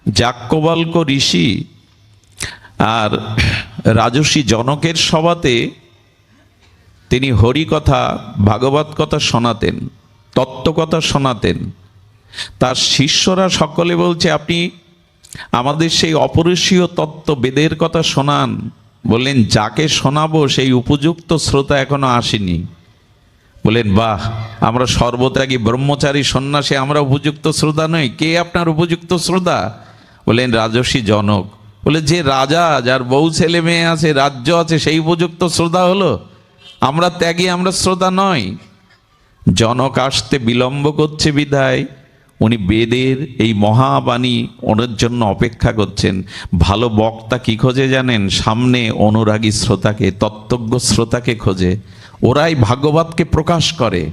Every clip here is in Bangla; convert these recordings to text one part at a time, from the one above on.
যাজ্ঞবল্ক্য ঋষি আর রাজর্ষি জনকের সভাতে তিনি হরিকথা ভাগবত কথা শোনাতেন, তত্ত্বকথা শোনাতেন। তার শিষ্যরা সকলে বলছে, আপনি আমাদের সেই অপরিসীয় তত্ত্ব বেদের কথা শোনান। বললেন, যাকে শোনাবো সেই উপযুক্ত শ্রোতা এখনো আসেনি। বলেন, বাহ, আমরা সর্বত্যাগী ব্রহ্মচারী সন্ন্যাসী, আমরা উপযুক্ত শ্রোতা নই। কে আপনার উপযুক্ত শ্রোতা? বলেন, রাজর্ষি জনক। বলে, যে রাজা, যার বউ ছেলে মেয়ে আছে, রাজ্য আছে, সেই উপযুক্ত শ্রোতা হলো? আমরা ত্যাগী, আমরা শ্রোতা নয়। জনক আসতে বিলম্ব করছে বিধায় উনি বেদের এই মহাবাণী ওনার জন্য অপেক্ষা করছেন। ভালো বক্তা কি খোঁজে জানেন? সামনে অনুরাগী শ্রোতাকে, তত্ত্বজ্ঞ শ্রোতাকে খোঁজে। ওরাই ভাগবতকে প্রকাশ করে।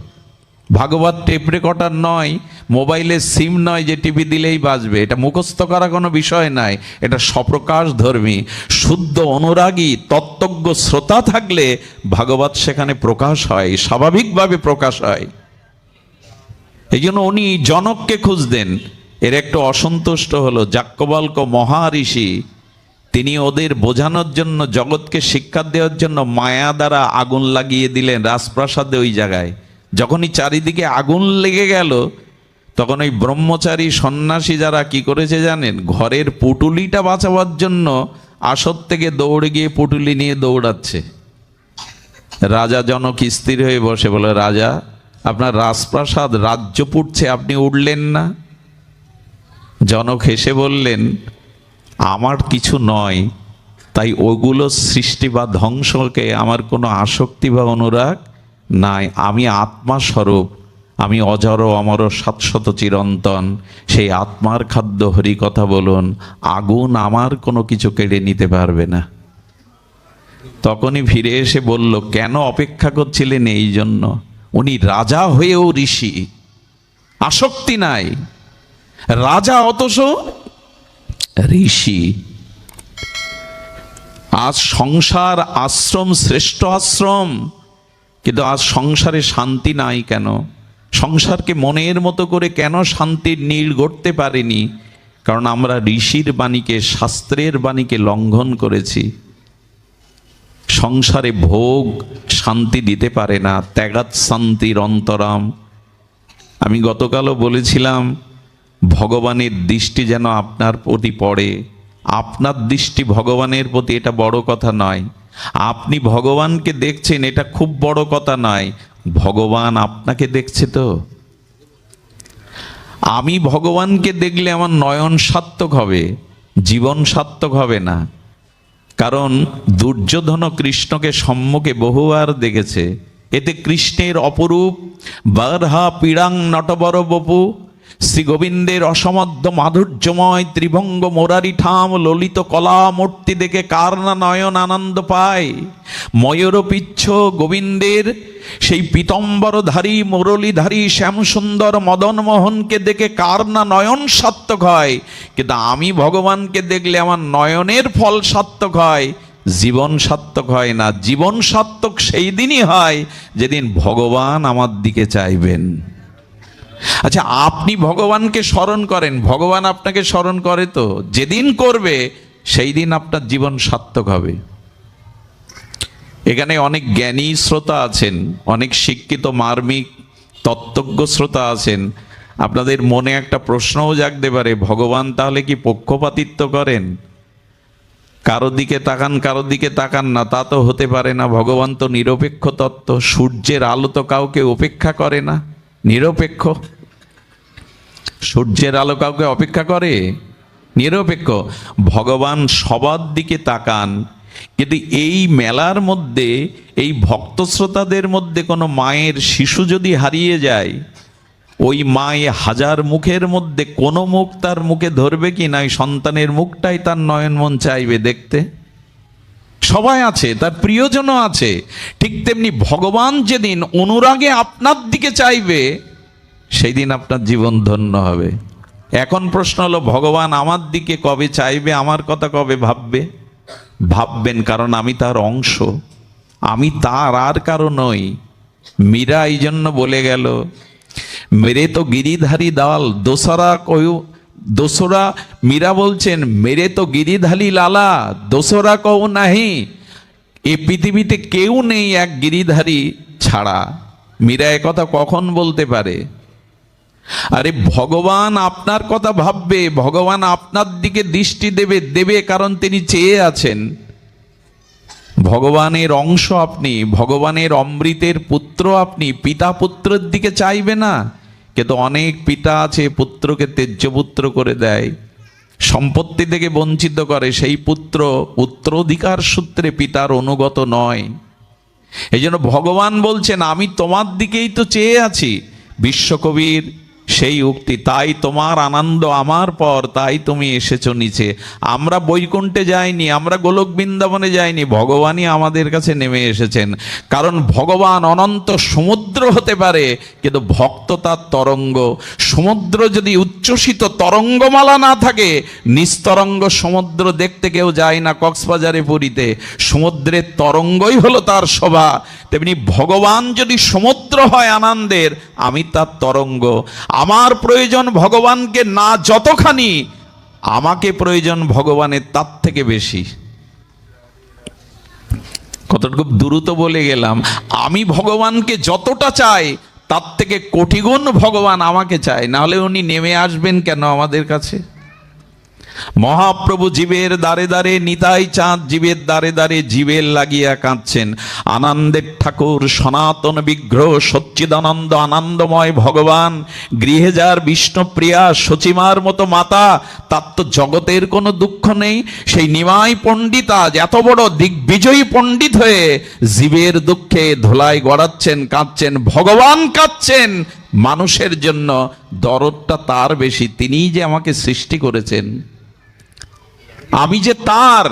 ভাগবত টেপ রেকর্ডার নয়, মোবাইলের সিম নয় যে টিভি দিলেই বাজবে। এটা মুখস্থ করা কোনো বিষয় নয়, এটা স্বপ্রকাশ ধর্মী। শুদ্ধ অনুরাগী তত্ত্বজ্ঞ শ্রোতা থাকলে ভাগবত সেখানে প্রকাশ হয়, স্বাভাবিকভাবে প্রকাশ হয়। এই জন্য উনি জনককে খুঁজতেন। এর একটু অসন্তুষ্ট হলো যাজ্ঞবল্ক্য মহাঋষি। তিনি ওদের বোঝানোর জন্য, জগৎকে শিক্ষা দেওয়ার জন্য মায়া দ্বারা আগুন লাগিয়ে দিলেন রাজপ্রাসাদে। ওই জায়গায় যখনই চারিদিকে আগুন লেগে গেল, তখন ওই ব্রহ্মচারী সন্ন্যাসী যারা কি করেছে জানেন? ঘরের পুটুলিটা বাঁচাবার জন্য আসর থেকে দৌড়ে গিয়ে পুটুলি নিয়ে দৌড়াচ্ছে। রাজা জনক স্থির হয়ে বসে, বলে, রাজা, আপনার রাজপ্রাসাদ, রাজ্য পুড়ছে, আপনি উঠলেন না? জনক হেসে বললেন, আমার কিছু নয়, তাই ওগুলো সৃষ্টি বা ধ্বংসকে আমার কোনো আসক্তি বা অনুরাগ নাই। আমি আত্মা স্বরূপ, আমি অজর অমর শাশ্বত চিরন্তন। সেই আত্মার খাদ্য হরি কথা বলুন, আগুন আমার কোনো কিছু কেড়ে নিতে পারবে না। তখনই ফিরে এসে বলল, কেন অপেক্ষা করছিলেন? এই জন্য উনি রাজা হয়েও ঋষি, আসক্তি নাই। রাজা অথচ ঋষি। আজ সংসার আশ্রম, শ্রেষ্ঠ আশ্রম, কিন্তু আজ সংসারে শান্তি নাই কেন? সংসারকে মনের মতো করে কেন শান্তির নীড় গড়তে পারেনি? কারণ আমরা ঋষির বাণীকে, শাস্ত্রের বাণীকে লঙ্ঘন করেছি। সংসারে ভোগ শান্তি দিতে পারে না। ত্যাগাৎ শান্তির অন্তরাম। আমি গতকালও বলেছিলাম, ভগবানের দৃষ্টি যেন আপনার প্রতি পড়ে। আপনার দৃষ্টি ভগবানের প্রতি, এটা বড় কথা নয়। আপনি ভগবানকে দেখছেন, এটা খুব বড় কথা নয়। ভগবান আপনাকে দেখছে তো। আমি ভগবানকে দেখলে আমার নয়ন সার্থক হবে, জীবন সার্থক হবে না। কারণ দুর্যোধন কৃষ্ণকে সম্মুখে বহুবার দেখেছে। এতে কৃষ্ণের অপরূপ বারহা পীড়াং নটবর বপু, শ্রী গোবিন্দের অসমধ্য মাধুর্যময় ত্রিভঙ্গ মোরারি ঠাম ললিত কলা মূর্তি দেখে কার না নয়ন আনন্দ পায়। ময়ূরপিচ্ছ গোবিন্দের সেই পীতম্বরধারী মুরলীধারী শ্যামসুন্দর মদন মোহনকে দেখে কার না নয়ন সার্থক হয়। কিন্তু আমি ভগবানকে দেখলে আমার নয়নের ফল সার্থক হয়, জীবন সার্থক হয় না। জীবন সার্থক সেই দিনই হয় যেদিন ভগবান আমার দিকে চাইবেন। আচ্ছা, আপনি ভগবানকে স্মরণ করেন, ভগবান আপনাকে স্মরণ করে তো? যেদিন করবে সেই দিন আপনার জীবন সার্থক হবে। এখানে অনেক জ্ঞানী শ্রোতা আছেন, অনেক শিক্ষিত মার্মিক তত্ত্বজ্ঞ শ্রোতা আছেন। আপনাদের মনে একটা প্রশ্নও জাগতে পারে, ভগবান তাহলে কি পক্ষপাতিত্ব করেন? কারো দিকে তাকান, কারো দিকে তাকান না, তা তো হতে পারে না। ভগবান তো নিরপেক্ষ তত্ত্ব। সূর্যের আলো তো কাউকে উপেক্ষা করে না, নিরপেক্ষ। সূর্যের আলো কাউকে অপেক্ষা করে? নিরপেক্ষ। ভগবান সবার দিকে তাকান। কিন্তু এই মেলার মধ্যে, এই ভক্ত শ্রোতাদের মধ্যে কোনো মায়ের শিশু যদি হারিয়ে যায়, ওই মায়ে হাজার মুখের মধ্যে কোনো মুখ তার মুখে ধরবে কি না? সন্তানের মুখটাই তার নয়ন মন চাইবে দেখতে। সবাই আছে, তার প্রিয়জনও আছে। ঠিক তেমনি ভগবান যেদিন অনুরাগে আপনার দিকে চাইবে, সেই দিন আপনার জীবন ধন্য হবে। এখন প্রশ্ন হলো, ভগবান আমার দিকে কবে চাইবে? আমার কথা কবে ভাববে? ভাববেন, কারণ আমি তার অংশ, আমি তার আর কারো নই। মীরা এই জন্য বলে গেল, মেরে তো গিরিধারী দাল দোসরা কয়ু দোসরা মীরা বলছেন মেরে তো গিরিধালি লালা দোসরা কও নাহি, এ পৃথিবীতে কেউ নেই এক গিরিধারী ছাড়া। মীরা একথা কখন বলতে পারে? আরে ভগবান আপনার কথা ভাববে, ভগবান আপনার দিকে দৃষ্টি দেবে, দেবে কারণ তিনি চেয়ে আছেন। ভগবানের অংশ আপনি, ভগবানের অমৃতের পুত্র আপনি, পিতা পুত্রের দিকে চাইবে না? কিন্তু অনেক পিতা আছে পুত্রকে ত্যায্যপুত্র করে দেয়, সম্পত্তি থেকে বঞ্চিত করে, সেই পুত্র উত্তরাধিকার সূত্রে পিতার অনুগত নয়। এই জন্য ভগবান বলছেন আমি তোমার দিকেই তো চেয়ে আছি। বিশ্বকবির সেই উক্তি, তাই তোমার আনন্দ আমার পর, তাই তুমি এসেছো নিচে। আমরা বৈকুণ্ঠে যাইনি, আমরা গোলক বৃন্দাবনে যাইনি, ভগবানই আমাদের কাছে নেমে এসেছেন। কারণ ভগবান অনন্ত সমুদ্র হতে পারে, কিন্তু ভক্ত তার তরঙ্গ। সমুদ্র যদি উচ্ছ্বসিত তরঙ্গমালা না থাকে, নিস্তরঙ্গ সমুদ্র দেখতে কেউ যায় না কক্সবাজারে পুরীতে। সমুদ্রের তরঙ্গই হলো তার শোভা। তেমনি ভগবান যদি সমুদ্র হয় আনন্দের, আমি তার তরঙ্গ। আমার প্রয়োজন ভগবানকে না যতখানি, আমাকে প্রয়োজন ভগবানের তার থেকে বেশি। কতটুকু দ্রুত বলে গেলাম। আমি ভগবানকে যতটা চাই, তার থেকে কোটিগুণ ভগবান আমাকে চায়, না হলে উনি নেমে আসবেন কেন আমাদের কাছে? মহাপ্রভু জীবের দ্বারে দ্বারে, নিতাই চাঁদ জীবের দ্বারে দ্বারে জীবের লাগিয়া কাঁদছেন। আনন্দের ঠাকুর সনাতন বিগ্রহ সচ্চিদানন্দ আনন্দময় ভগবান, গৃহে যার বিষ্ণুপ্রিয়া সচিমার মতো মাতা, তার তো জগতের কোনো দুঃখ নেই। সেই নিমাই পণ্ডিত আজ এত বড় দিগ্বিজয়ী পণ্ডিত হয়ে জীবের দুঃখে ধোলাই গড়াচ্ছেন, কাঁদছেন। ভগবান কাঁদছেন মানুষের জন্য, দরদটা তার বেশি। তিনিই যে আমাকে সৃষ্টি করেছেন, আমি যে তার।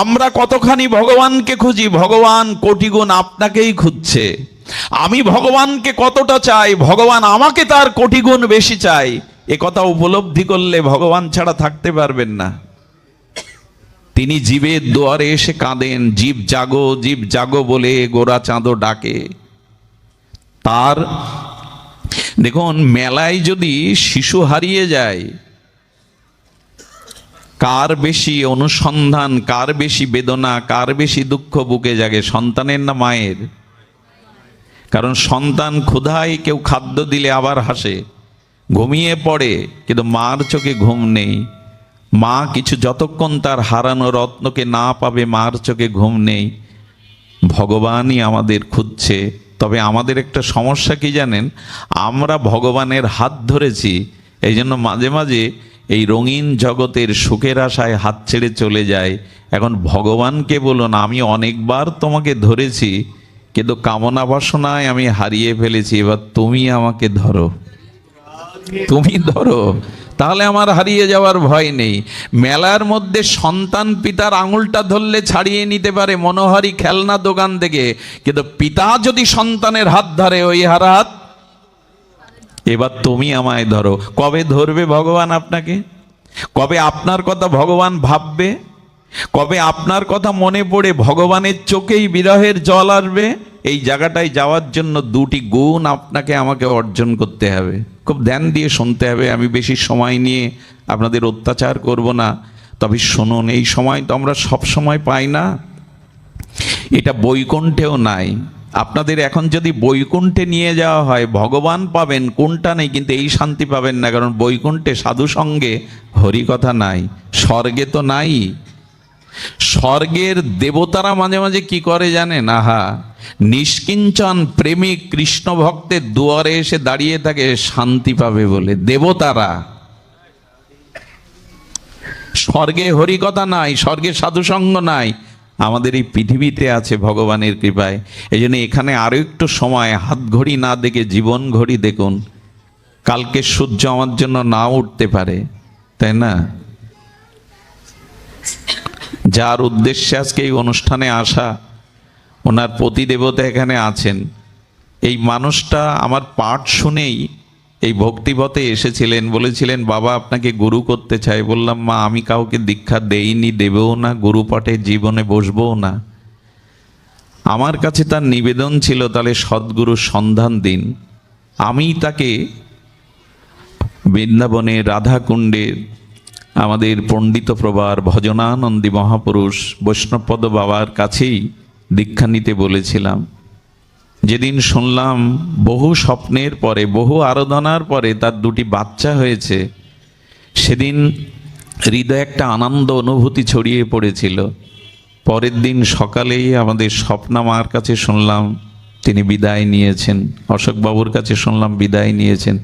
আমরা কতখানি ভগবানকে খুঁজি, ভগবান কোটিগুণ আপনাকেই খুঁজছে। আমি ভগবানকে কতটা চাই, ভগবান আমাকে তার কোটিগুণ বেশি চাই। এ কথা উপলব্ধি করলে ভগবান ছাড়া থাকতে পারবেন না। তিনি জীবের দুয়ারে এসে কাঁদেন, জীব জাগো জীব জাগো বলে গোরা চাঁদো ডাকে। তার দেখুন, মেলায় যদি শিশু হারিয়ে যায়, কার বেশি অনুসন্ধান, কার বেশি বেদনা, কার বেশি দুঃখ বুকে জাগে? সন্তানের না মায়ের? কারণ সন্তান ক্ষুধায় কেউ খাদ্য দিলে আবার হাসে, ঘুমিয়ে পড়ে, কিন্তু মার চোখে ঘুম নেই। মা কিছু যতক্ষণ তার হারানো রত্নকে না পাবে, মার চোখে ঘুম নেই। ভগবানই আমাদের খুঁজছে। তবে আমাদের একটা সমস্যা কি জানেন? আমরা ভগবানের হাত ধরেছি, এই জন্য মাঝে মাঝে এই রঙিন জগতের সুখের আশায় হাত ছেড়ে চলে যায়। এখন ভগবানকে বলুন, আমি অনেকবার তোমাকে ধরেছি, কিন্তু কামনা বাসনায় আমি হারিয়ে ফেলেছি, এবার তুমি আমাকে ধরো, তুমি ধরো, তাহলে আমার হারিয়ে যাওয়ার ভয় নেই। মেলার মধ্যে সন্তান পিতার আঙুলটা ধরলে ছাড়িয়ে নিতে পারে মনোহারী খেলনা দোকান থেকে, কিন্তু পিতা যদি সন্তানের হাত ধরে, ওই হাত, এবার তুমি আমায় ধরো। কবে ধরবে ভগবান আপনাকে? কবে আপনার কথা ভগবান ভাববে? কবে আপনার কথা মনে পড়ে ভগবানের চোখেই বিরহের জল আসবে? এই জায়গাটায় যাওয়ার জন্য দুটি গুণ আপনাকে আমাকে অর্জন করতে হবে। খুব ধ্যান দিয়ে শুনতে হবে। আমি বেশি সময় নিয়ে আপনাদের অত্যাচার করব না, তবে শুনুন। এই সময় তো আমরা সব সময় পাই না, এটা বৈকুণ্ঠেও নাই। আপনাদের এখন যদি বৈকুণ্ঠে নিয়ে যাওয়া হয়, ভগবান পাবেন, কোনটা নেই, কিন্তু এই শান্তি পাবেন না। কারণ বৈকুণ্ঠে সাধু সঙ্গে হরিকথা নাই, স্বর্গে তো নাই। স্বর্গের দেবতারা মাঝে মাঝে কি করে জানেন? আহা, নিষ্কিঞ্চন প্রেমিক কৃষ্ণ ভক্তের দুয়ারে এসে দাঁড়িয়ে থাকে শান্তি পাবে বলে। দেবতারা, স্বর্গে হরিকথা নাই, স্বর্গে সাধুসঙ্গ নাই। আমাদের এই পৃথিবীতে আছে ভগবানের কৃপায়। এই জন্য এখানে আরো একটু সময়, হাত ঘড়ি না দেখে জীবন ঘড়ি দেখুন। কালকে সূর্য আমার জন্য না উঠতে পারে, তাই না? যার উদ্দেশ্যে আজকে এই অনুষ্ঠানে আসা, ওনার প্রতিদেবতা এখানে আছেন। এই মানুষটা আমার পাঠ শুনেই এই ভক্তিপথে এসেছিলেন, বলেছিলেন বাবা আপনাকে গুরু করতে চাই। বললাম মা, আমি কাউকে দীক্ষা দেইনি, দেবেও না, গুরু পাঠে জীবনে বসবও না। আমার কাছে তার নিবেদন ছিল, তাহলে সদ্গুরুর সন্ধান দিন। আমি তাকে বৃন্দাবনের রাধাকুণ্ডের আমাদের পণ্ডিত প্রবার ভজনানন্দী মহাপুরুষ বৈষ্ণবপদ বাবার কাছেই দীক্ষা নিতে বলেছিলাম। যেদিন শুনলাম বহু স্বপ্নের পরে, বহু আরাধনার পরে তার দুটি বাচ্চা হয়েছে, সেদিন হৃদয়ে একটা আনন্দ অনুভূতি ছড়িয়ে পড়েছিল। পরের দিন সকালেই আমাদের স্বপ্না মার কাছে শুনলাম তিনি বিদায় নিয়েছেন, অশোকবাবুর কাছে শুনলাম বিদায় নিয়েছেন।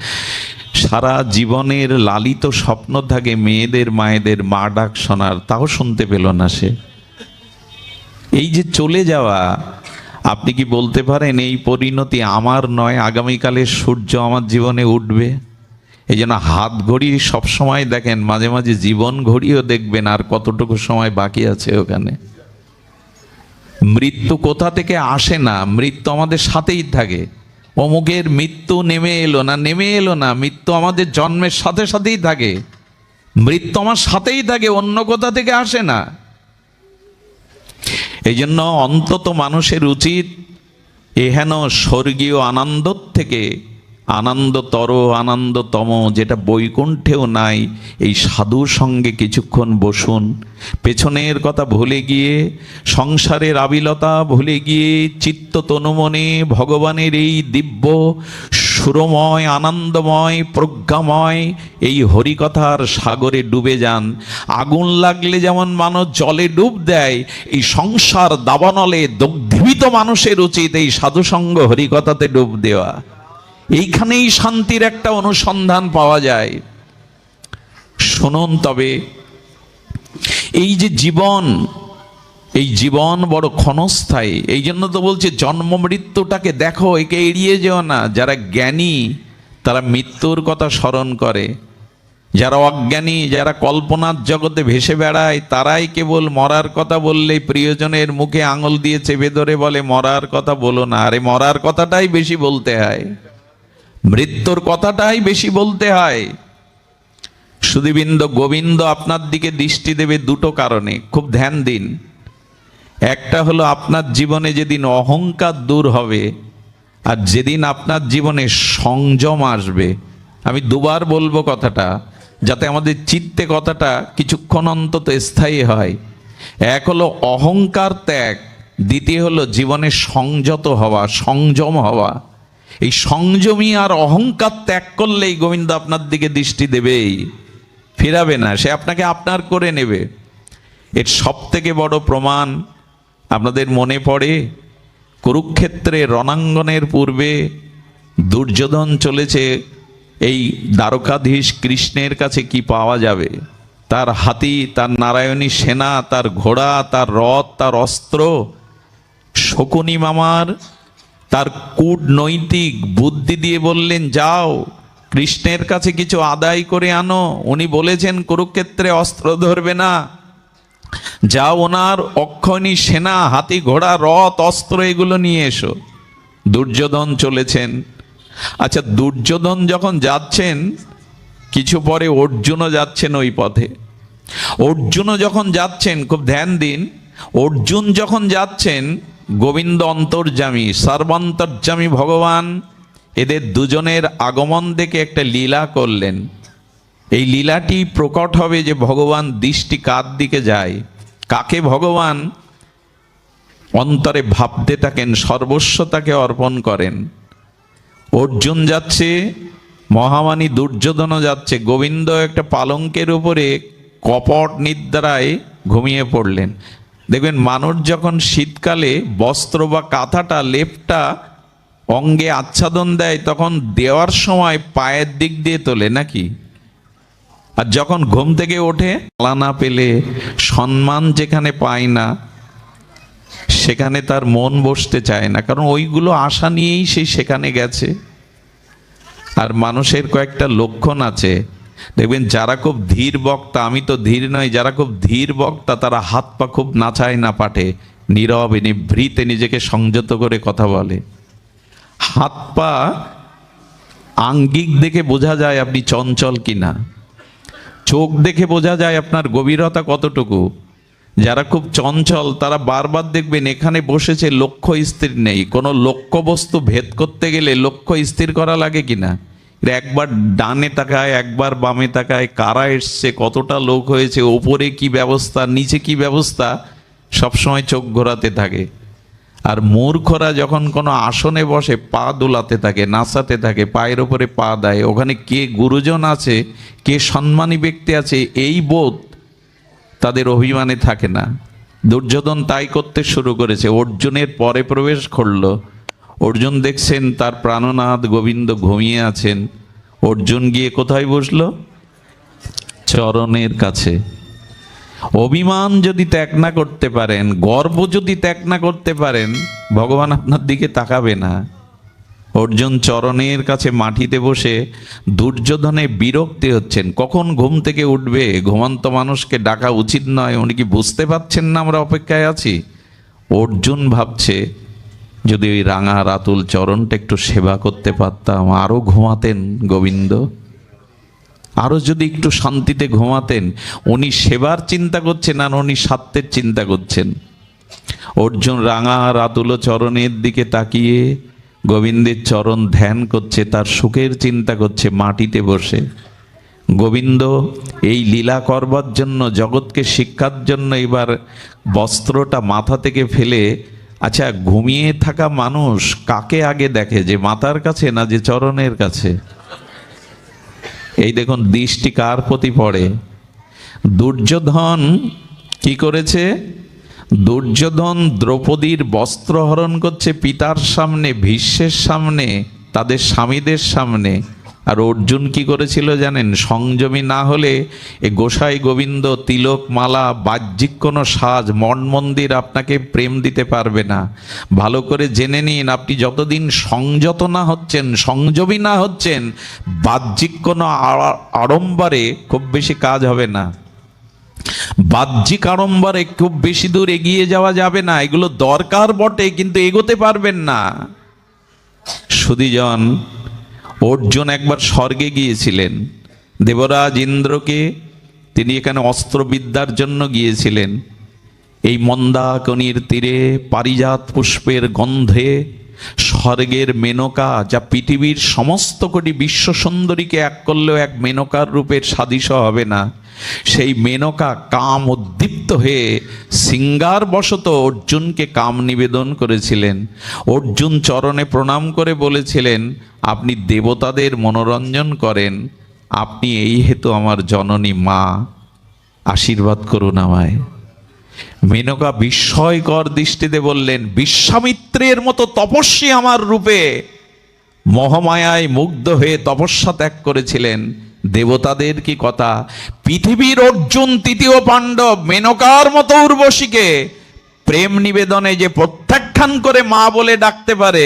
সারা জীবনের লালিত স্বপ্ন থাকে মেয়েদের মায়েদের মা ডাক শোনার, তাও শুনতে পেল না সে। এই যে চলে যাওয়া, আপনি কি বলতে পারেন এই পরিণতি আমার নয়, আগামীকালের সূর্য আমার জীবনে উঠবে? এই জন্য হাত ঘড়ি সবসময় দেখেন, মাঝে মাঝে জীবন ঘড়িও দেখবেন আর কতটুকু সময় বাকি আছে ওখানে। মৃত্যু কোথা থেকে আসে না, মৃত্যু আমাদের সাথেই থাকে। অমুকের মৃত্যু নেমে এলো না, নেমে এলো না, মৃত্যু আমাদের জন্মের সাথে সাথেই থাকে। মৃত্যু আমার সাথেই থাকে, অন্য কোথা থেকে আসে না। এই জন্য অন্তত মানুষের উচিত এহেন স্বর্গীয় আনন্দ থেকে আনন্দতর, আনন্দতম, যেটা বৈকুণ্ঠেও নাই, এই সাধুর সঙ্গে কিছুক্ষণ বসুন। পেছনের কথা ভুলে গিয়ে, সংসারের আবিলতা ভুলে গিয়ে, চিত্ত তনুমনে ভগবানের এই দিব্য সুরময়, আনন্দময়, প্রজ্ঞাময় এই হরিকথার সাগরে ডুবে যান। আগুন লাগলে যেমন মানুষ জলে ডুব দেয়, এই সংসার দাবানলে দগ্ধীভূত মানুষের উচিত এই সাধুসঙ্গ হরিকথাতে ডুব দেওয়া। এইখানেই শান্তির একটা অনুসন্ধান পাওয়া যায়। শুনুন তবে, এই যে জীবন, এই জীবন বড় ক্ষণস্থায়ী। এই জন্য তো বলছে জন্ম মৃত্যুটাকে দেখো, একে এড়িয়ে যেও না। যারা জ্ঞানী তারা মৃত্যুর কথা স্মরণ করে, যারা অজ্ঞানী, যারা কল্পনার জগতে ভেসে বেড়ায়, তারাই কেবল মরার কথা বললেই প্রিয়জনের মুখে আঙুল দিয়ে চেপে ধরে বলে মরার কথা বলো না। আরে মরার কথাটাই বেশি বলতে হয়, মৃত্যুর কথাটাই বেশি বলতে হয়। সুধীবৃন্দ, গোবিন্দ আপনার দিকে দৃষ্টি দেবে দুটো কারণে, খুব ধ্যান দিন। একটা হলো আপনার জীবনে যেদিন অহংকার দূর হবে, আর যেদিন আপনার জীবনে সংযম আসবে। আমি দুবার বলবো কথাটা, যাতে আমাদের চিত্তে কথাটা কিছুক্ষণ অন্তত স্থায়ী হয়। এক হলো অহংকার ত্যাগ, দ্বিতীয় হলো জীবনে সংযত হওয়া, সংযম হওয়া। এই সংযমী আর অহংকার ত্যাগ করলেই গোবিন্দ আপনার দিকে দৃষ্টি দেবেই, ফিরাবে না, সে আপনাকে আপনার করে নেবে। এর সব থেকে বড় প্রমাণ আপনাদের মনে পড়ে, কুরুক্ষেত্রে রণাঙ্গনের পূর্বে দুর্যোধন চলেছে এই দ্বারকাধীশ কৃষ্ণের কাছে কি পাওয়া যাবে। তার হাতি, তার নারায়ণী সেনা, তার ঘোড়া, তার রথ, তার অস্ত্র। শকুনি মামার তার কূটনৈতিক বুদ্ধি দিয়ে বললেন যাও কৃষ্ণের কাছে কিছু আদায় করে আনো, উনি বলেছেন কুরুক্ষেত্রে অস্ত্র ধরবে না। যাও ওনার অক্ষয়ণী সেনা, হাতি ঘোড়া রথ অস্ত্র এগুলো নিয়ে এসো। দুর্যোধন চলেছেন। আচ্ছা, দুর্যোধন যখন যাচ্ছেন, কিছু পরে অর্জুনও যাচ্ছেন ওই পথে। অর্জুনও যখন যাচ্ছেন, খুব ধ্যান দিন, অর্জুন যখন যাচ্ছেন, গোবিন্দ অন্তর্যামী, সর্বান্তর্যামী ভগবান এদের দুজনের আগমন দেখে একটা লীলা করলেন। এই লীলাটি প্রকট হবে যে ভগবান দৃষ্টি কার দিকে যায়, কাকে ভগবান অন্তরে ভাবতে থাকেন, সর্বস্ব তাকে অর্পণ করেন। অর্জুন যাচ্ছে, মহামানী দুর্যোধনও যাচ্ছে। গোবিন্দ একটা পালঙ্কের উপরে কপট নিদ্রায় ঘুমিয়ে পড়লেন। দেখবেন মানুষ যখন শীতকালে বস্ত্র বা কাঁথাটা, লেপটা অঙ্গে আচ্ছাদন দেয়, তখন দেওয়ার সময় পায়ের দিক দিয়ে তোলে নাকি? আর যখন ঘুম থেকে ওঠে, আলা না পেলে, সম্মান যেখানে পায় না, সেখানে তার মন বসতে চায় না, কারণ ওইগুলো আশা নিয়েই সে সেখানে গেছে। আর মানুষের কয়েকটা লক্ষণ আছে, দেখবেন যারা খুব ধীর বক্তা, আমি তো ধীর নই, যারা খুব ধীর বক্তা তারা হাত পা খুব নাচায় না পাঠে, নীরবে নিভৃতে নিজেকে সংযত করে কথা বলে। হাত পা আঙ্গিক দেখে বোঝা যায় আপনি চঞ্চল কিনা, চোখ দেখে বোঝা যায় আপনার গভীরতা কতটুকু। যারা খুব চঞ্চল তারা বারবার দেখবেন এখানে বসেছে, লক্ষ্য স্থির নেই। কোনো লক্ষ্য বস্তু ভেদ করতে গেলে লক্ষ্য স্থির করা লাগে কিনা, একবার ডানে তাকায়, একবার বামে তাকায়, কারা এসছে, কতটা লোক হয়েছে, ওপরে কি ব্যবস্থা, নিচে কি ব্যবস্থা, সবসময় চোখ ঘোরাতে থাকে। আর মূর্খরা যখন কোনো আসনে বসে পা দোলাতে থাকে, নাচাতে থাকে, পায়ের ওপরে পা দেয়। ওখানে কে গুরুজন আছে, কে সম্মানী ব্যক্তি আছে, এই বোধ তাদের অভিমানে থাকে না। দুর্যোধন তাই করতে শুরু করেছে। অর্জুনের পরে প্রবেশ করলো। অর্জুন দেখছেন তার প্রাণনাথ গোবিন্দ ঘুমিয়ে আছেন। অর্জুন গিয়ে কোথায় বসলো? চরণের কাছে। অভিমান যদি ত্যাগ না করতে পারেন, গর্ব যদি ত্যাগ না করতে পারেন, ভগবান আপনার দিকে তাকাবে না। অর্জুন চরণের কাছে মাটিতে বসে দুর্যোধনে বিরক্তি হচ্ছেন। কখন ঘুম থেকে উঠবে? ঘুমন্ত মানুষকে ডাকা উচিত নয়। উনি কি বুঝতে পারছেন না আমরা অপেক্ষায় আছি? অর্জুন ভাবছে যদি ওই রাঙা রাতুল চরণটা একটু সেবা করতে পারতাম, আরো ঘুমাতেন গোবিন্দ, আরো যদি একটু শান্তিতে ঘুমাতেন। উনি সেবার চিন্তা করছেন আর উনি স্বার্থের চিন্তা করছেন। অর্জুন রাঙা রাতুল চরণের দিকে তাকিয়ে গোবিন্দের চরণ ধ্যান করছে, তার সুখের চিন্তা করছে মাটিতে বসে। গোবিন্দ এই লীলা করবার জন্য, জগৎকে শিক্ষার জন্য এবার বস্ত্রটা মাথা থেকে ফেলে, আচ্ছা ঘুমিয়ে থাকা মানুষ কাকে আগে দেখে, যে মাথার কাছে না যে চরণের কাছে? এই দেখুন দৃষ্টি কার প্রতি পড়ে। দুর্যোধন কি করেছে? দুর্যোধন দ্রৌপদীর বস্ত্র হরণ করছে পিতার সামনে, ভীষ্মের সামনে, তাদের স্বামীদের সামনে। আর অর্জুন কি করেছিল জানেন? সংযমী না হলে এ গোসাই গোবিন্দ তিলক মালা বাহ্যিক কোনো সাজ মন মন্দির আপনাকে প্রেম দিতে পারবে না। ভালো করে জেনে নিন, আপনি যতদিন সংযত না হচ্ছেন, সংযমী না হচ্ছেন, বাহ্যিক কোনো আড়ম্বরে খুব বেশি কাজ হবে না। বাহ্যিক আড়ম্বরে খুব বেশি দূর এগিয়ে যাওয়া যাবে না। এগুলো দরকার বটে, কিন্তু এগোতে পারবেন না। সুধীজন, অর্জুন একবার স্বর্গে গিয়েছিলেন। দেবরাজ ইন্দ্রকে তিনি এখানে অস্ত্রবিদ্যার জন্য গিয়েছিলেন। এই মন্দাকিনীর তীরে পারিজাত পুষ্পের গন্ধে স্বর্গের মেনকা, যা পৃথিবীর সমস্ত কোটি বিশ্ব সুন্দরীকে এক করলেও এক মেনকার রূপের সাদৃশ্য হবে না, সেই মেনকা কাম উদ্দীপ্ত হয়ে সিঙ্গার বশত অর্জুনকে কাম নিবেদন করেছিলেন। অর্জুন চরণে প্রণাম করে বলেছিলেন, আপনি দেবতাদের মনোরঞ্জন করেন, আপনি এই হেতু আমার জননী মা, আশীর্বাদ করুন আমায়। মেনকা বিস্ময়কর দৃষ্টিতে বললেন, বিশ্বামিত্রের মতো তপস্বী আমার রূপে মোহমায়ায় মুগ্ধ হয়ে তপস্যা ত্যাগ করেছিলেন, দেবতাদের কি কথা! পৃথিবীর অর্জুন তৃতীয় পাণ্ডব মেনকার মতো উর্বশীকে প্রেম নিবেদনে যে প্রত্যাখ্যান করে মা বলে ডাকতে পারে,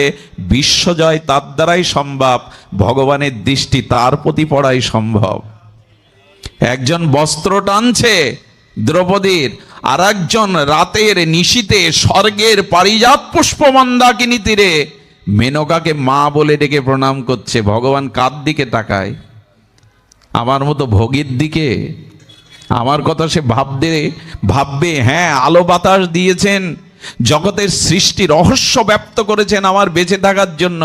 বিশ্বজয় তার দ্বারাই সম্ভব, ভগবানের দৃষ্টি তার প্রতি পড়াই সম্ভব। একজন বস্ত্র টানছে দ্রৌপদীর, আর একজন রাতের নিশীতে স্বর্গের পারিজাত পুষ্প মন্দাকিনী তীরে মেনকাকে মা বলে ডেকে প্রণাম করছে। ভগবান কার দিকে তাকায়? আমার মতো ভোগীর দিকে? আমার কথা সে ভাববে, হ্যাঁ আলো বাতাস দিয়েছেন, জগতের সৃষ্টি রহস্য ব্যক্ত করেছেন আমার বেঁচে থাকার জন্য।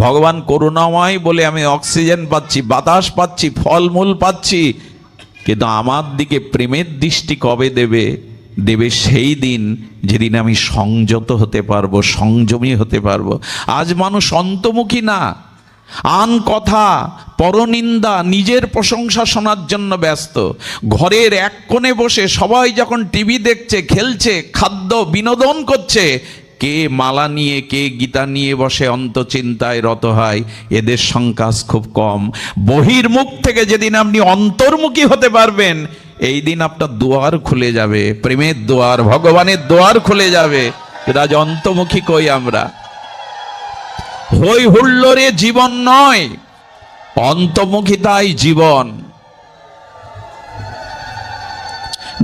ভগবান করুণাময় বলে আমি অক্সিজেন পাচ্ছি, বাতাস পাচ্ছি, ফলমূল পাচ্ছি, কিন্তু আমার দিকে প্রেমের দৃষ্টি কবে দেবে? দেবে সেই দিন যেদিন আমি সংযত হতে পারবো, সংযমী হতে পারবো। আজ মানুষ অন্তর্মুখী না, আন কথা, পরনিন্দা, নিজের প্রশংসা শোনার জন্য ব্যস্ত। ঘরের এক কোণে বসে সবাই যখন টিভি দেখছে, খেলছে, খাদ্য বিনোদন করছে, কে মালা নিয়ে, কে গীতা নিয়ে বসে অন্তচিন্তায় রত হয়। এদের সংখ্যা খুব কম। বহির্মুখ থেকে যেদিন আপনি অন্তর্মুখী হতে পারবেন, এই দিন আপনার দুয়ার খুলে যাবে, প্রেমের দুয়ার, ভগবানের দুয়ার খুলে যাবে। আজ অন্তর্মুখী কই আমরা? হই হুল্লোড়ে জীবন নয়, অন্তর্মুখিতাই জীবন।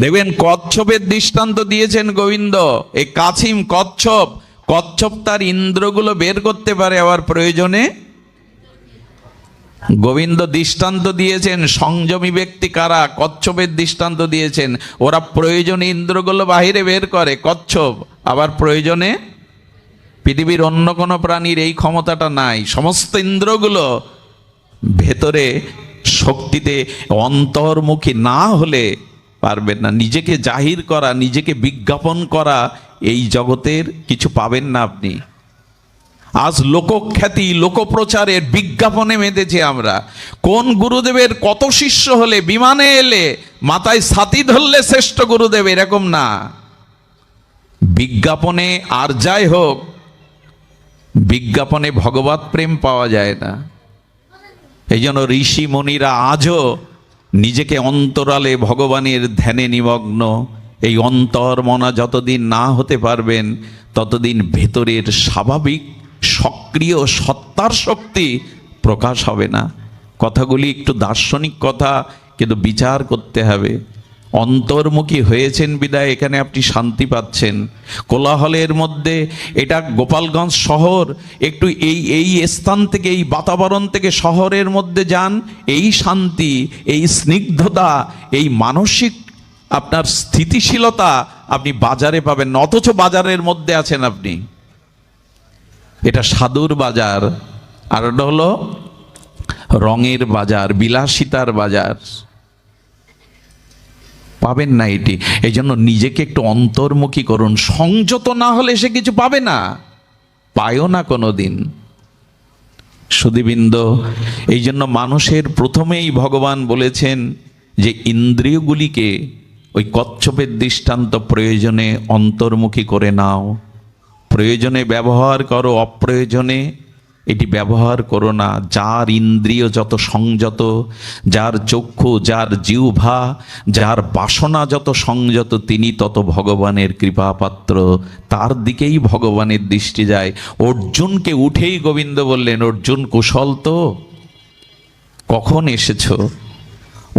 দেখবেন কচ্ছপের দৃষ্টান্ত দিয়েছেন গোবিন্দ। এই কাছিম কচ্ছপ, কচ্ছপ তার ইন্দ্রগুলো বের করতে পারে, আবার প্রয়োজনে গোবিন্দ দৃষ্টান্ত দিয়েছেন সংযমী ব্যক্তি কারা, কচ্ছপের দৃষ্টান্ত দিয়েছেন। ওরা প্রয়োজনে ইন্দ্রগুলো বাহিরে বের করে, কচ্ছপ আবার প্রয়োজনে। পৃথিবীর অন্য কোনো প্রাণীর এই ক্ষমতাটা নাই। সমস্ত ইন্দ্রগুলো ভেতরে শক্তিতে অন্তর্মুখী না হলে পারবেন না। নিজেকে জাহির করা, নিজেকে বিজ্ঞাপন করা, এই জগতের কিছু পাবেন না আপনি। আজ লোকখ্যাতি, লোকপ্রচারের বিজ্ঞাপনে মেতেছি আমরা। কোন গুরুদেবের কত শিষ্য হলে, বিমানে এলে, মাথায় ছাতি ধরলে শ্রেষ্ঠ গুরুদেব, এরকম না। বিজ্ঞাপনে আর যাই হোক, বিজ্ঞাপনে ভগবত প্রেম পাওয়া যায় না। এই জন্য ঋষি মুনিরা আজও নিজেকে অন্তরালে ভগবানের ধ্যানে নিমগ্ন। এই অন্তর্মনা যতদিন না হতে পারবেন, ততদিন ভেতরের স্বাভাবিক সক্রিয় সত্তার শক্তি প্রকাশ হবে না। কথাগুলি একটু দার্শনিক কথা, কিন্তু বিচার করতে হবে। অন্তর্মুখী হয়েছেন বিদায় এখানে আপনি শান্তি পাচ্ছেন। কোলাহলের মধ্যে, এটা গোপালগঞ্জ শহর, একটু এই স্থান থেকে, এই বাতাবরণ থেকে শহরের মধ্যে যান, এই শান্তি, এই স্নিগ্ধতা, এই মানসিক আপনার স্থিতিশীলতা আপনি বাজারে পাবেন না। অথচ বাজারের মধ্যে আছেন আপনি। এটা সাধুর বাজার, আর ওটা হলো রঙের বাজার, বিলাসিতার বাজার। পাবেন না এটি। এই জন্য নিজেকে একটু অন্তর্মুখী করুন। সংযত না হলে সে কিছু পাবে না, পায়ও না কোনোদিন। সুধীবৃন্দ, এই জন্য মানুষের প্রথমেই ভগবান বলেছেন যে ইন্দ্রিয়গুলিকে ওই কচ্ছপের দৃষ্টান্ত, প্রয়োজনে অন্তর্মুখী করে নাও। প্রয়োজনে ব্যবহার করো, অপ্রয়োজনে এটি ব্যবহার করো না। যার ইন্দ্রিয় যত সংযত, যার চক্ষু, যার জিহ্বা, যার বাসনা যত সংযত, তিনি তত ভগবানের কৃপাপাত্র। তার দিকেই ভগবানের দৃষ্টি যায়। অর্জুনকে উঠেই গোবিন্দ বললেন, অর্জুন কুশল তো? কখন এসেছো?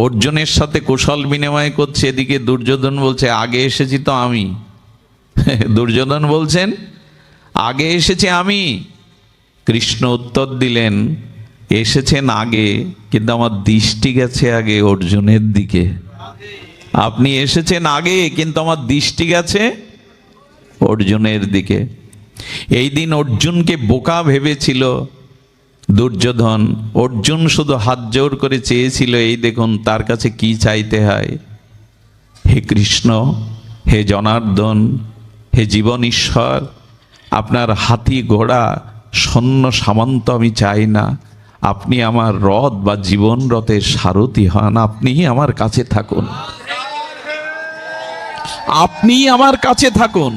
অর্জুনের সাথে কুশল বিনিময় করছে, এদিকে দুর্যোধন বলছে আগে এসেছি তো আমি। দুর্যোধন বলছেন আগে এসেছি আমি। কৃষ্ণ উত্তর দিলেন, এসেছেন আগে, কিন্তু আমার দৃষ্টি গেছে আগে অর্জুনের দিকে। আপনি এসেছেন আগে, কিন্তু আমার দৃষ্টি গেছে অর্জুনের দিকে। এই দিন অর্জুনকে বোকা ভেবেছিল দুর্যোধন। অর্জুন শুধু হাত জোর করে চেয়েছিল, এই দেখুন তার কাছে কি চাইতে হয়। হে কৃষ্ণ, হে জনার্দন, হে জীবন ঈশ্বর, আপনার হাতি ঘোড়া সৈন্য সামন্ত আমি চাই না। আপনি আমার রথ বা জীবন রথের সারথি হন। আপনি আমার কাছে থাকুন, আপনি আমার কাছে থাকুন।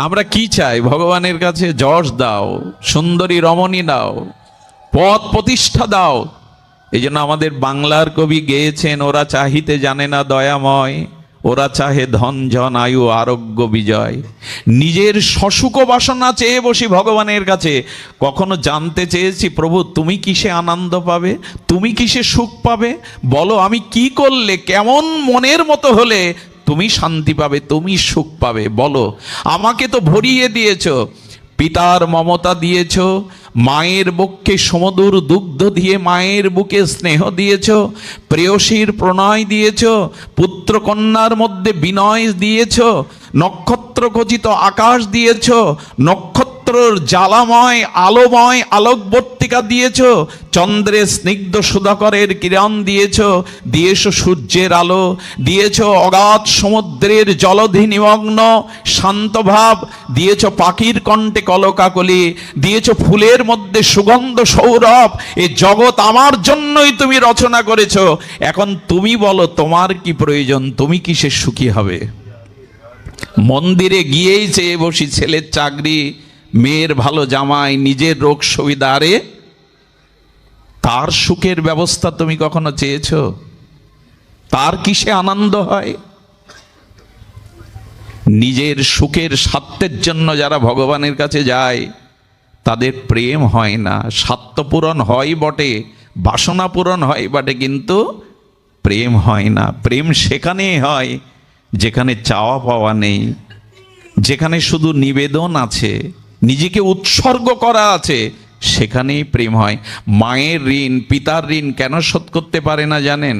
আমরা কি চাই ভগবানের কাছে? যশ দাও, সুন্দরী রমণী দাও, পদ প্রতিষ্ঠা দাও। এই জন্য আমাদের বাংলার কবি গেয়েছেন, ওরা চাহিতে জানে না দয়াময়, ওরা চাহে ধন জন আয়ু আরোগ্য বিজয়। নিজের সসুখ বাসনা চেয়ে বসি ভগবানের কাছে। কখনো জানতে চেয়েছি, প্রভু তুমি কিসে আনন্দ পাবে, তুমি কিসে সুখ পাবে? বলো আমি কি করলে, কেমন মনের মতো হলে তুমি শান্তি পাবে, তুমি সুখ পাবে? বলো। আমাকে তো ভরিয়ে দিয়েছো, পিতার মমতা দিয়েছ, মায়ের বুককে সমুদর দুগ্ধ দিয়ে মায়ের বুকে স্নেহ দিয়েছ, প্রেয়সীর প্রণয় দিয়েছ, পুত্র কন্যার মধ্যে বিনয় দিয়েছ, নক্ষত্র খচিত আকাশ দিয়েছ, নক্ষত্রর জ্বালাময় আলোময় আলোকবর্তিকা দিয়েছ, চন্দ্রের স্নিগ্ধ সুধাকরের কিরণ দিয়েছ, দিয়েছ সূর্যের আলো, দিয়েছ অগাধ সমুদ্রের জলধি নিমগ্ন শান্তভাব, দিয়েছ পাখির কণ্ঠে কলকাকলি, দিয়েছ ফুলের মধ্যে সুগন্ধ সৌরভ। এ জগৎ আমার জন্যই তুমি রচনা করেছ। এখন তুমি বলো তোমার কি প্রয়োজন, তুমি কিসে সুখী হবে? মন্দিরে গিয়েই চেয়ে বসি ছেলের চাকরি, মেয়ের ভালো জামাই, নিজের রোগ সুবিধা। আরে তার সুখের ব্যবস্থা তুমি কখনো চেয়েছ? তার কিসে আনন্দ হয়? নিজের সুখের স্বার্থের জন্য যারা ভগবানের কাছে যায়, তাদের প্রেম হয় না। স্বার্থ পূরণ হয় বটে, বাসনা পূরণ হয় বটে, কিন্তু প্রেম হয় না। প্রেম সেখানেই হয় যেখানে চাওয়া পাওয়া নেই, যেখানে শুধু নিবেদন আছে, নিজেকে উৎসর্গ করা আছে, সেখানেই প্রেম হয়। মায়ের ঋণ, পিতার ঋণ কেন শোধ করতে পারে না জানেন?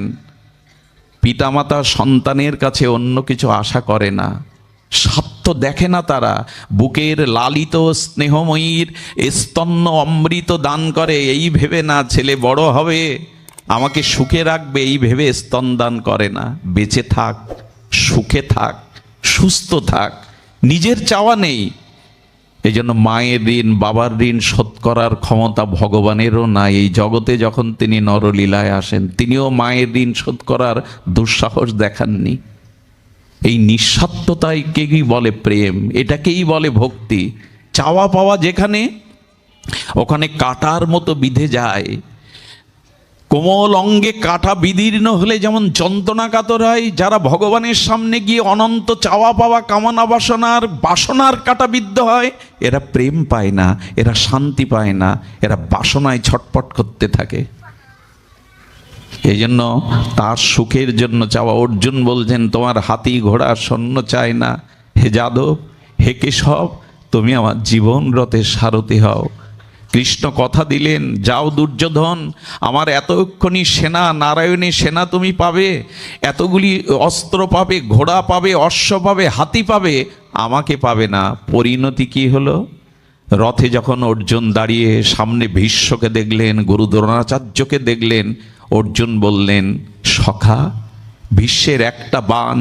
পিতামাতা সন্তানের কাছে অন্য কিছু আশা করে না, স্বার্থ দেখে না তারা। বুকের লালিত স্নেহময়ীর স্তন্য অমৃত দান করে এই ভেবে না ছেলে বড় হবে আমাকে সুখে রাখবে, এই ভেবে স্তন দান করে না। বেঁচে থাক, সুখে থাক, সুস্থ থাক, নিজের চাওয়া নেই। এই জন্য মায়ের ঋণ, বাবার ঋণ শোধ করার ক্ষমতা ভগবানেরও নাই। এই জগতে যখন তিনি নরলীলায় আসেন, তিনিও মায়ের ঋণ শোধ করার দুঃসাহস দেখাননি। এই নিঃস্বার্থতাকেই বলে প্রেম, এটাকেই বলে ভক্তি। চাওয়া পাওয়া যেখানে, ওখানে কাঁটার মতো বিঁধে যায়। কোমল অঙ্গে কাঁটা বিদীর্ণ হলে যেমন যন্ত্রণা কাতর হয়, যারা ভগবানের সামনে গিয়ে অনন্ত চাওয়া পাওয়া কামনা বাসনার কাঁটা বিদ্ধ হয়, এরা প্রেম পায় না, এরা শান্তি পায় না, এরা বাসনায় ছটপট করতে থাকে। এই জন্য তার সুখের জন্য চাওয়া। অর্জুন বলছেন, তোমার হাতি ঘোড়া সৈন্য চায় না হে যাদব, হে কেশব, তুমি আমার জীবন রথের সারথি হও। কৃষ্ণ কথা দিলেন, যাও দুর্যোধন, আমার এতক্ষণি সেনা, নারায়ণী সেনা তুমি পাবে, এতগুলি অস্ত্র পাবে, ঘোড়া পাবে, অশ্ব পাবে, হাতি পাবে, আমাকে পাবে না। পরিণতি কি হলো? রথে যখন অর্জুন দাঁড়িয়ে সামনে ভীষ্মকে দেখলেন, গুরু দ্রোণাচার্যকে দেখলেন, অর্জুন বললেন, সখা, ভীষ্মের একটা বাণ,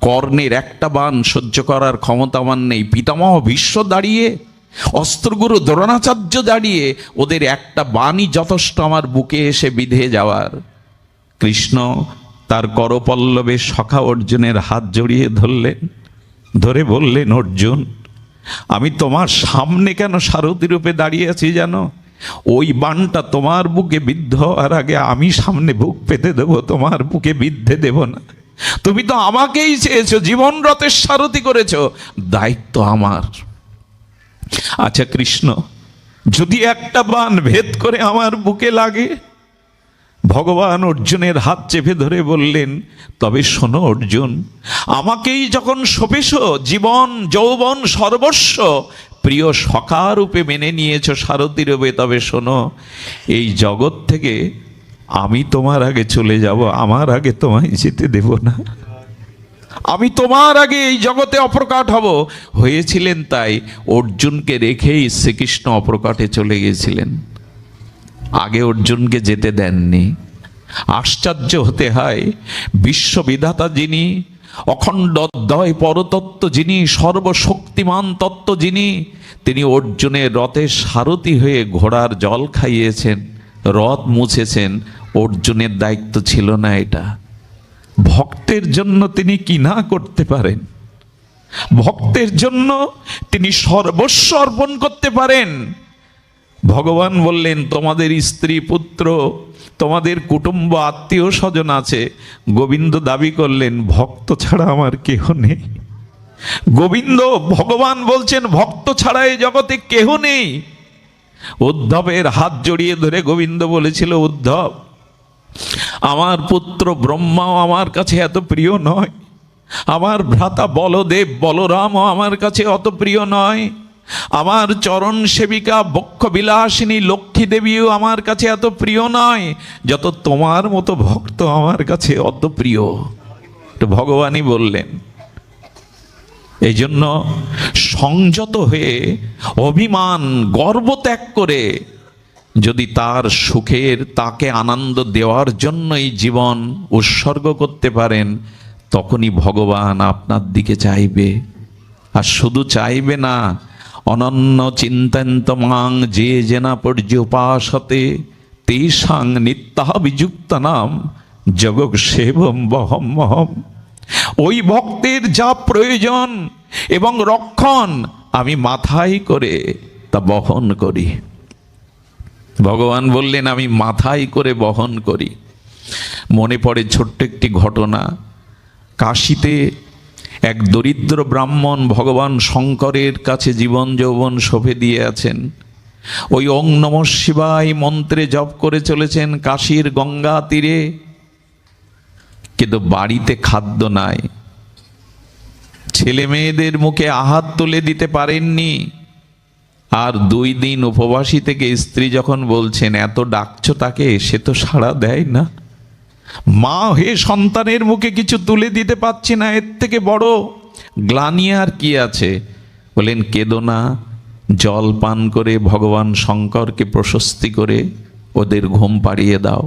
কর্ণের একটা বাণ সহ্য করার ক্ষমতা আমার নেই। পিতামহ ভীষ্ম দাঁড়িয়ে, অস্ত্রগুরু দ্রোণাচার্য দাঁড়িয়ে, ওদের একটা বাণই যথেষ্ট আমার বুকে এসে বিঁধে যাওয়ার। কৃষ্ণ তার করপল্লবে সখা অর্জুনের হাত জড়িয়ে ধরলেন, ধরে বললেন, অর্জুন, আমি তোমার সামনে কেন সারথি রূপে দাঁড়িয়ে আছি জানো? ওই বাণটা তোমার বুকে বিদ্ধ হওয়ার আগে আমি সামনে বুক পেতে দেবো, তোমার বুকে বিদ্ধে দেব না। তুমি তো আমাকেই চেয়েছো, জীবন রথের সারথি করেছো, দায়িত্ব আমার। আচ্ছা কৃষ্ণ, যদি একটা বাণ ভেদ করে আমার বুকে লাগে? ভগবান অর্জুনের হাত চেপে ধরে বললেন, তবে শোনো অর্জুন, আমাকেই যখন সপেছ জীবন যৌবন সর্বস্ব প্রিয় সখা রূপে মেনে নিয়েছ, সারথি রূপে, তবে শোনো, এই জগৎ থেকে আমি তোমার আগে চলে যাব, আমার আগে তোমায় যেতে দেব না। আমি তোমার আগে এই জগতে অপ্রকাট হব। হয়েছিলেন তাই, অর্জুনকে রেখেই শ্রীকৃষ্ণ অপ্রকাটে চলে গিয়েছিলেন, আগে অর্জুনকে যেতে দেননি। আশ্চর্য হতে হয়, বিশ্ববিধাতা যিনি, অখণ্ড অদ্বয় পরতত্ত্ব যিনি, সর্বশক্তিমান তত্ত্ব যিনি, তিনি অর্জুনের রথের সারথি হয়ে ঘোড়ার জল খাইয়েছেন, রথ মুছেছেন। অর্জুনের দায়িত্ব ছিল না এটা? ভক্তের জন্য তিনি কি না করতে পারেন? ভক্তের জন্য তিনি সর্বস্ব অর্পণ করতে পারেন। ভগবান বললেন, তোমাদের স্ত্রী পুত্র, তোমাদের কুটুম্ব আত্মীয় স্বজন আছে। গোবিন্দ দাবি করলেন, ভক্ত ছাড়া আমার কেহ নেই। গোবিন্দ, ভগবান বলছেন, ভক্ত ছাড়া এই জগতে কেহ নেই। উদ্ধবের হাত জড়িয়ে ধরে গোবিন্দ বলেছিল, উদ্ধব, আমার পুত্র ব্রহ্মাও আমার কাছে এত প্রিয় নয়, আমার ভ্রাতা বলদেব বলরামও আমার কাছে অত প্রিয় নয়, আমার চরণ সেবিকা বক্ষ বিলাসিনী লক্ষ্মী দেবীও আমার কাছে এত প্রিয় নয়, যত তোমার মতো ভক্ত আমার কাছে অত প্রিয়। তো ভগবানই বললেন। এই জন্য সংযত হয়ে, অভিমান গর্ব ত্যাগ করে যদি তার সুখের, তাকে আনন্দ দেওয়ার জন্যই জীবন উৎসর্গ করতে পারেন, তখনই ভগবান আপনার দিকে চাইবে। আর শুধু চাইবে না, অনন্য চিন্তন্ত মাং যে জেনা পর্যুপাসতে তেষাং নিত্যাভিযুক্ত নাম জগৎ সেবম বহম মহম। ওই ভক্তের যা প্রয়োজন এবং রক্ষণ আমি মাথায় করে তা বহন করি। ভগবান বললেন, আমি মাথায় করে বহন করি। মনে পড়ে ছোট্ট একটি ঘটনা। কাশীতে এক দরিদ্র ব্রাহ্মণ ভগবান শঙ্করের কাছে জীবন যৌবন সঁপে দিয়ে আছেন। ওই ওং নমঃ শিবায় মন্ত্রে জপ করে চলেছেন কাশীর গঙ্গা তীরে, কিন্তু বাড়িতে খাদ্য নাই। ছেলে মেয়েদের মুখে আহার তুলে দিতে পারেননি। আর 2 দিন উপবাসী থেকে স্ত্রী যখন বলছেন, এত ডাকছো তাকে, সে তো সাড়া দেয় না। মা হয়ে সন্তানের মুখে কিছু তুলে দিতে পারছি না, এর থেকে বড় গ্লানি আর কি আছে? বলেন কেঁদো না, জল পান করে ভগবান শঙ্করকে প্রশস্তি করে ওদের ঘুম পাড়িয়ে দাও।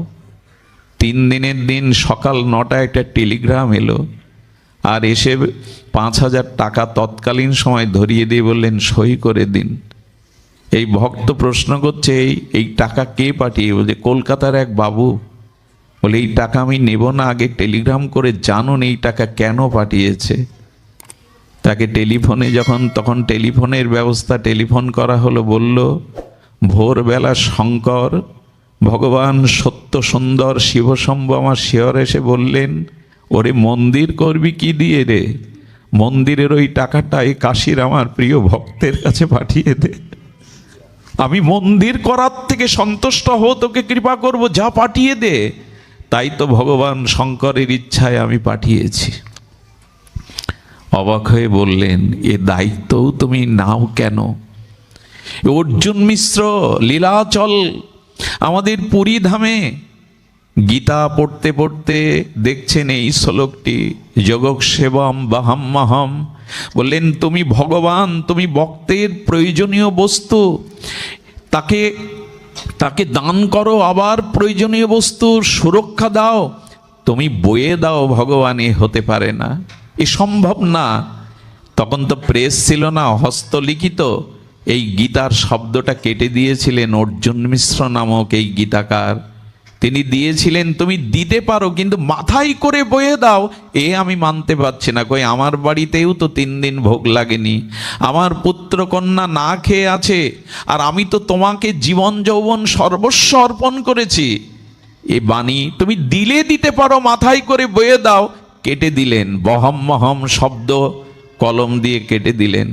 3 দিনের দিন সকাল 9টায় একটা টেলিগ্রাম এলো, আর এসে 5,000 টাকা তৎকালীন সময় ধরিয়ে দিয়ে বললেন সই করে দিন। এই ভক্ত প্রশ্ন করছে, এই টাকা কে পাঠিয়ে? বলছে কলকাতার এক বাবু। বলে এই টাকা আমি নেব না, আগে টেলিগ্রাম করে জানুন এই টাকা কেন পাঠিয়েছে। তাকে টেলিফোনে তখন টেলিফোনের ব্যবস্থা, টেলিফোন করা হলো। বলল ভোরবেলা শঙ্কর ভগবান সত্য সুন্দর শিবশম্ভু আমার শিয়র এসে বললেন, ওরে মন্দির করবি কি দিয়ে রে? মন্দিরের ওই টাকাটা এই কাশীর আমার প্রিয় ভক্তের কাছে পাঠিয়ে দে। আমি মন্দির করার থেকে সন্তুষ্ট হো, তোকে কৃপা করব, যা পাঠিয়ে দে। তাই তো ভগবান শঙ্করের ইচ্ছায় আমি পাঠিয়েছি। অবাক হয়ে বললেন, এ দায়িত্বও তুমি নাও কেন? অর্জুন মিশ্র লীলাচল আমাদের পুরী ধামে গীতা পড়তে পড়তে দেখছেন এই শ্লোকটি, যোগক সেবম বাহাম্মাহম। বললেন তুমি ভগবান, তুমি ভক্তের প্রয়োজনীয় বস্তু, তাকে দান করো, আবার প্রয়োজনীয় বস্তুর সুরক্ষা দাও, তুমি বয়ে দাও ভগবান, এ হতে পারে না, এ সম্ভব না। তখন তো প্রেস ছিল না, হস্তলিখিত এই গীতার শব্দটা কেটে দিয়েছিলেন অর্জুন মিশ্র নামক এই গীতাকার। তিনি দিয়েছিলেন তুমি দিতে পারো, কিন্তু মাথায় করে বয়ে দাও, এ আমি মানতে পারছি না। কই আমার বাড়িতেও তো 3 দিন ভোগ লাগেনি, আমার পুত্র কন্যা না খেয়ে আছে, আর আমি তো তোমাকে জীবন যৌবন সর্বস্ব অর্পণ করেছি। এ বাণী তুমি দিতে পারো, মাথায় করে বয়ে দাও। কেটে দিলেন, বহম্মহম শব্দ কলম দিয়ে কেটে দিলেন।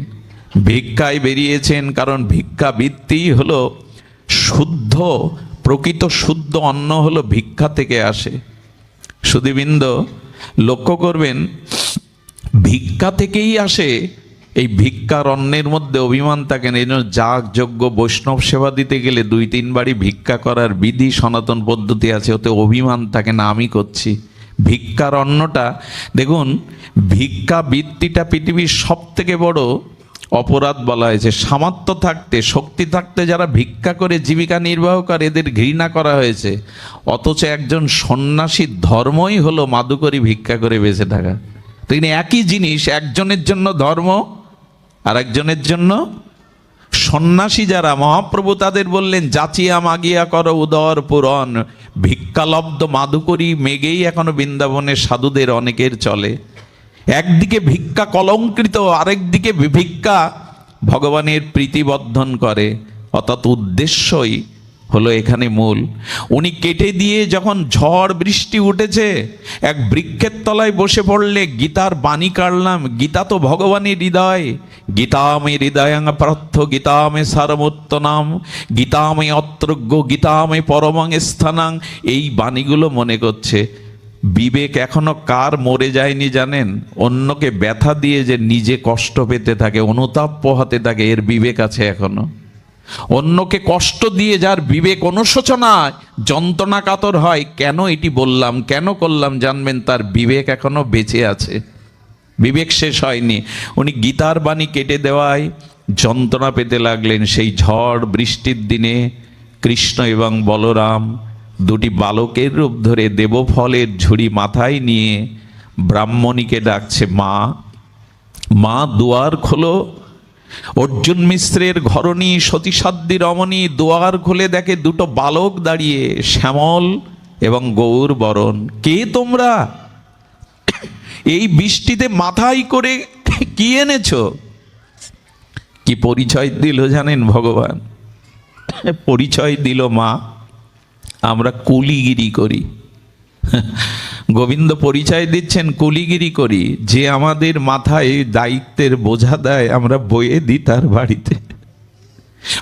ভিক্ষায় বেরিয়েছেন, কারণ ভিক্ষাবৃত্তি হলো শুদ্ধ, প্রকৃত শুদ্ধ অন্ন হলো ভিক্ষা থেকে আসে। সুধীবৃন্দ লক্ষ্য করবেন, ভিক্ষা থেকেই আসে। এই ভিক্ষার অন্নের মধ্যে অভিমান থাকে না। এই জন্য যাগ যজ্ঞ বৈষ্ণব সেবা দিতে গেলে 2-3 বাড়ি ভিক্ষা করার বিধি সনাতন পদ্ধতি আছে, ওতে অভিমান থাকে না আমি করছি। ভিক্ষার অন্নটা দেখুন, ভিক্ষাবৃত্তিটা পৃথিবীর সব থেকে বড় অপরাধ বলা হয়েছে। সামর্থ্য থাকতে, শক্তি থাকতে যারা ভিক্ষা করে জীবিকা নির্বাহ করে এদের ঘৃণা করা হয়েছে। অথচ একজন সন্ন্যাসীর ধর্মই হলো মাদুকরি ভিক্ষা করে বেঁচে থাকা। তিনি একই জিনিস, একজনের জন্য ধর্ম আর একজনের জন্য সন্ন্যাসী যারা মহাপ্রভু তাদের বললেন যাচিয়া মাগিয়া করো উদর পূরণ। ভিক্ষালব্ধ মাদুকরি মেগেই এখনো বৃন্দাবনের সাধুদের অনেকের চলে। একদিকে ভিক্ষা কলঙ্কৃত, আরেকদিকে ভিক্ষা ভগবানের প্রীতিবর্ধন করে। অর্থাৎ উদ্দেশ্যই হলো এখানে মূল। উনি কেটে দিয়ে যখন ঝড় বৃষ্টি উঠেছে, এক বৃক্ষের তলায় বসে পড়লে গীতার বাণী কাটলাম। গীতা তো ভগবানের হৃদয়। গীতামে হৃদয়াং পার্থ গীতামে সারমোত্তনাম গীতামে অত্রজ্ঞ গীতামে পরমাং স্থানাং। এই বাণীগুলো মনে করছে। বিবেক এখনো কার মরে যায়নি জানেন? অন্যকে ব্যথা দিয়ে যে নিজে কষ্ট পেতে থাকে, অনুতাপ পোহাতে থাকে, এর বিবেক আছে এখনো। অন্যকে কষ্ট দিয়ে যার বিবেক অনুশোচনায় যন্ত্রণা কাতর হয়, কেন এটি বললাম, কেন করলাম, জানবেন তার বিবেক এখনো বেঁচে আছে, বিবেক শেষ হয়নি। উনি গীতার বাণী কেটে দেওয়ায় যন্ত্রণা পেতে লাগলেন। সেই ঝড় বৃষ্টির দিনে কৃষ্ণ এবং বলরাম দুটি বালকের রূপ ধরে দেবফলের ঝুড়ি মাথায় নিয়ে ব্রাহ্মণীকে ডাকছে, মা মা দুয়ার খোলো। অর্জুন মিশ্রের ঘরণী সতীসাধ্যী রমণী দুয়ার খুলে দেখে দুটো বালক দাঁড়িয়ে, শ্যামল এবং গৌর বরণ। কে তোমরা? এই বৃষ্টিতে মাথায় করে কি এনেছো? কি পরিচয় দিল জানেন ভগবান? পরিচয় দিল, মা আমরা কুলিগিরি করি। গোবিন্দ পরিচয় দিচ্ছেন, কুলিগিরি করি। যে আমাদের মাথায় দায়িত্বের বোঝা দেয় আমরা বয়ে দিই তার বাড়িতে।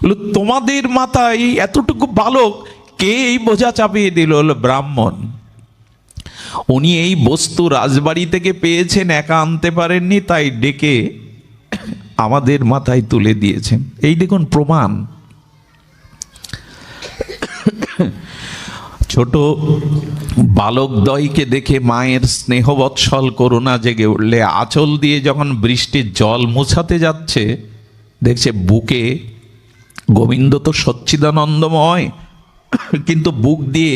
বলো তোমাদের মাথায় এতটুকু বালক, কে এই বোঝা চাপিয়ে দিল? হলো ব্রাহ্মণ। উনি এই বস্তু রাজবাড়ি থেকে পেয়েছেন, একা আনতে পারেননি, তাই ডেকে আমাদের মাথায় তুলে দিয়েছেন। এই দেখুন প্রমাণ। ছোট বালকদ্বয়কে দেখে মায়ের স্নেহবৎসল করুণা জেগে উঠলে আঁচল দিয়ে যখন বৃষ্টির জল মুছাতে যাচ্ছে, দেখছে বুকে, গোবিন্দ তো সচ্চিদানন্দময়, কিন্তু বুক দিয়ে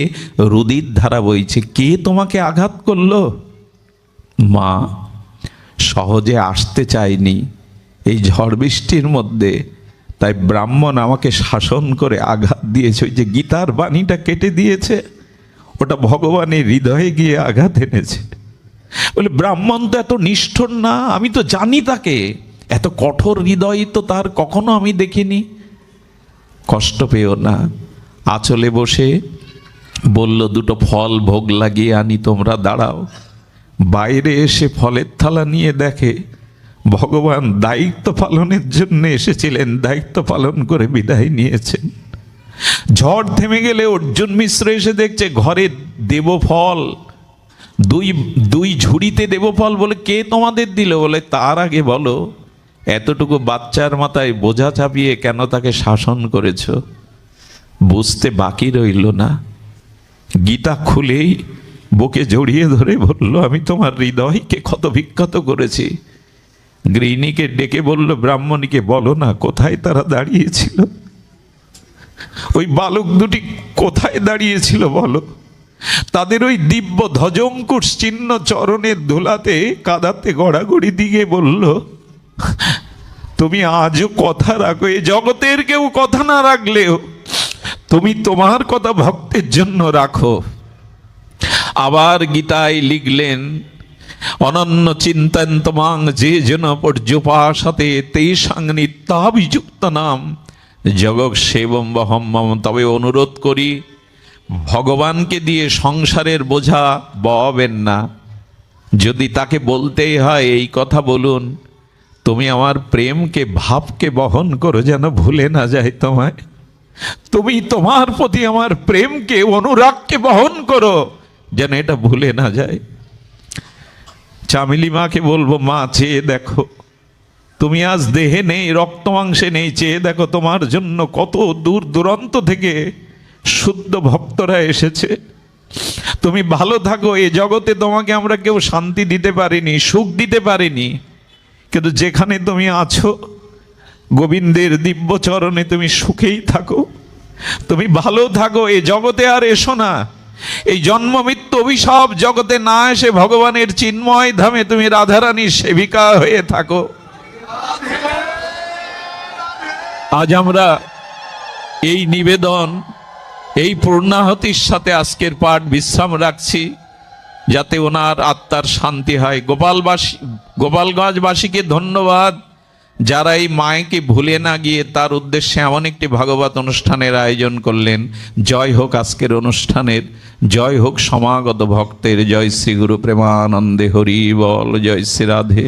রুদির ধারা বইছে। কে তোমাকে আঘাত করলো? মা, সহজে আসতে চাইনি এই ঝড় বৃষ্টির মধ্যে, তাই ব্রাহ্মণ আমাকে শাসন করে আঘাত দিয়েছে। ওই যে গীতার বাণীটা কেটে দিয়েছে, ওটা ভগবানের হৃদয়ে গিয়ে আঘাত এনেছে। বলে ব্রাহ্মণ তো এত নিষ্ঠুর না, আমি তো জানি তাকে, এত কঠোর হৃদয় তো তার কখনো আমি দেখিনি। কষ্ট পেও না। আঁচলে বসে বলল, দুটো ফল ভোগ লাগিয়ে আনি, তোমরা দাঁড়াও। বাইরে এসে ফলের থালা নিয়ে দেখে ভগবান দায়িত্ব পালনের জন্য এসেছিলেন, দায়িত্ব পালন করে বিদায় নিয়েছেন। ঝড় থেমে গেলে অর্জুন মিশ্র এসে দেখছে ঘরে দেবফল, দুই ঝুড়িতে দেবফল। বলে কে তোমাদের দিল? বলে তার আগে বলো, এতটুকু বাচ্চার মাথায় বোঝা চাপিয়ে কেন তাকে শাসন করেছ? বুঝতে বাকি রইল না। গীতা খুলেই বুকে জড়িয়ে ধরে বলল, আমি তোমার হৃদয়কে ক্ষত বিক্ষত করেছি। গৃহিণীকে ডেকে বলল, ব্রাহ্মণীকে বলো না কোথায় তারা দাঁড়িয়েছিল, ওই বালক দুটি কোথায় দাঁড়িয়েছিল বলো। তাদের ওই দিব্য ধ্বজঙ্কুশ চিহ্ন চরণের ধুলাতে কাদাতে গড়াগড়ি দিয়ে বলল, তুমি আজও কথা রাখো। এ জগতের কেউ কথা না রাখলেও তুমি তোমার কথা ভক্তের জন্য রাখো। আবার গীতায় লিখলেন, অনন্য চিন্তয়ন্তমাং যে জন পর্যুপাসতে তেষাং নিত্যাভিযুক্ত নাম জগৎ সেবম বহম মম। তবে অনুরোধ করি, ভগবানকে দিয়ে সংসারের বোঝা ববেন না। যদি তাকে বলতেই হয় এই কথা বলুন, তুমি আমার প্রেমকে, ভাবকে বহন করো, যেন ভুলে না যায় তোমায়। তুমি তোমার প্রতি আমার প্রেমকে, অনুরাগকে বহন করো, যেন এটা ভুলে না যায়। চামেলি মাকে বলবো, মা চেয়ে দেখো, তুমি আজ দেহে নেই, রক্ত মাংসে নেই, চেয়ে দেখো তোমার জন্য কত দূর দূরান্ত থেকে শুদ্ধ ভক্তরা এসেছে। তুমি ভালো থাকো। এ জগতে তোমাকে আমরা কেউ শান্তি দিতে পারিনি, সুখ দিতে পারিনি, কিন্তু যেখানে তুমি আছো গোবিন্দের দিব্য চরণে তুমি সুখেই থাকো, তুমি ভালো থাকো। এ জগতে আর এসো না। এই জন্ম মৃত্যু অভিশাপ জগতে না এসে ভগবানের চিন্ময় ধামে তুমি রাধারানীর সেবিকা হয়ে থাকো। আজ আমরা এই নিবেদন, এই পূর্ণাহতির সাথে আজকের পাঠ বিশ্রাম রাখছি, যাতে ওনার আত্মার শান্তি হয়। গোপালগঞ্জবাসীকে ধন্যবাদ, যারা এই মায়কে ভুলে না গিয়ে তার উদ্দেশ্যে এমন একটি ভাগবত অনুষ্ঠানের আয়োজন করলেন। জয় হোক আজকের অনুষ্ঠানের, জয় হোক সমাগত ভক্তের। জয় শ্রী গুরু প্রেমানন্দে হরি বল, জয় শ্রী রাধে।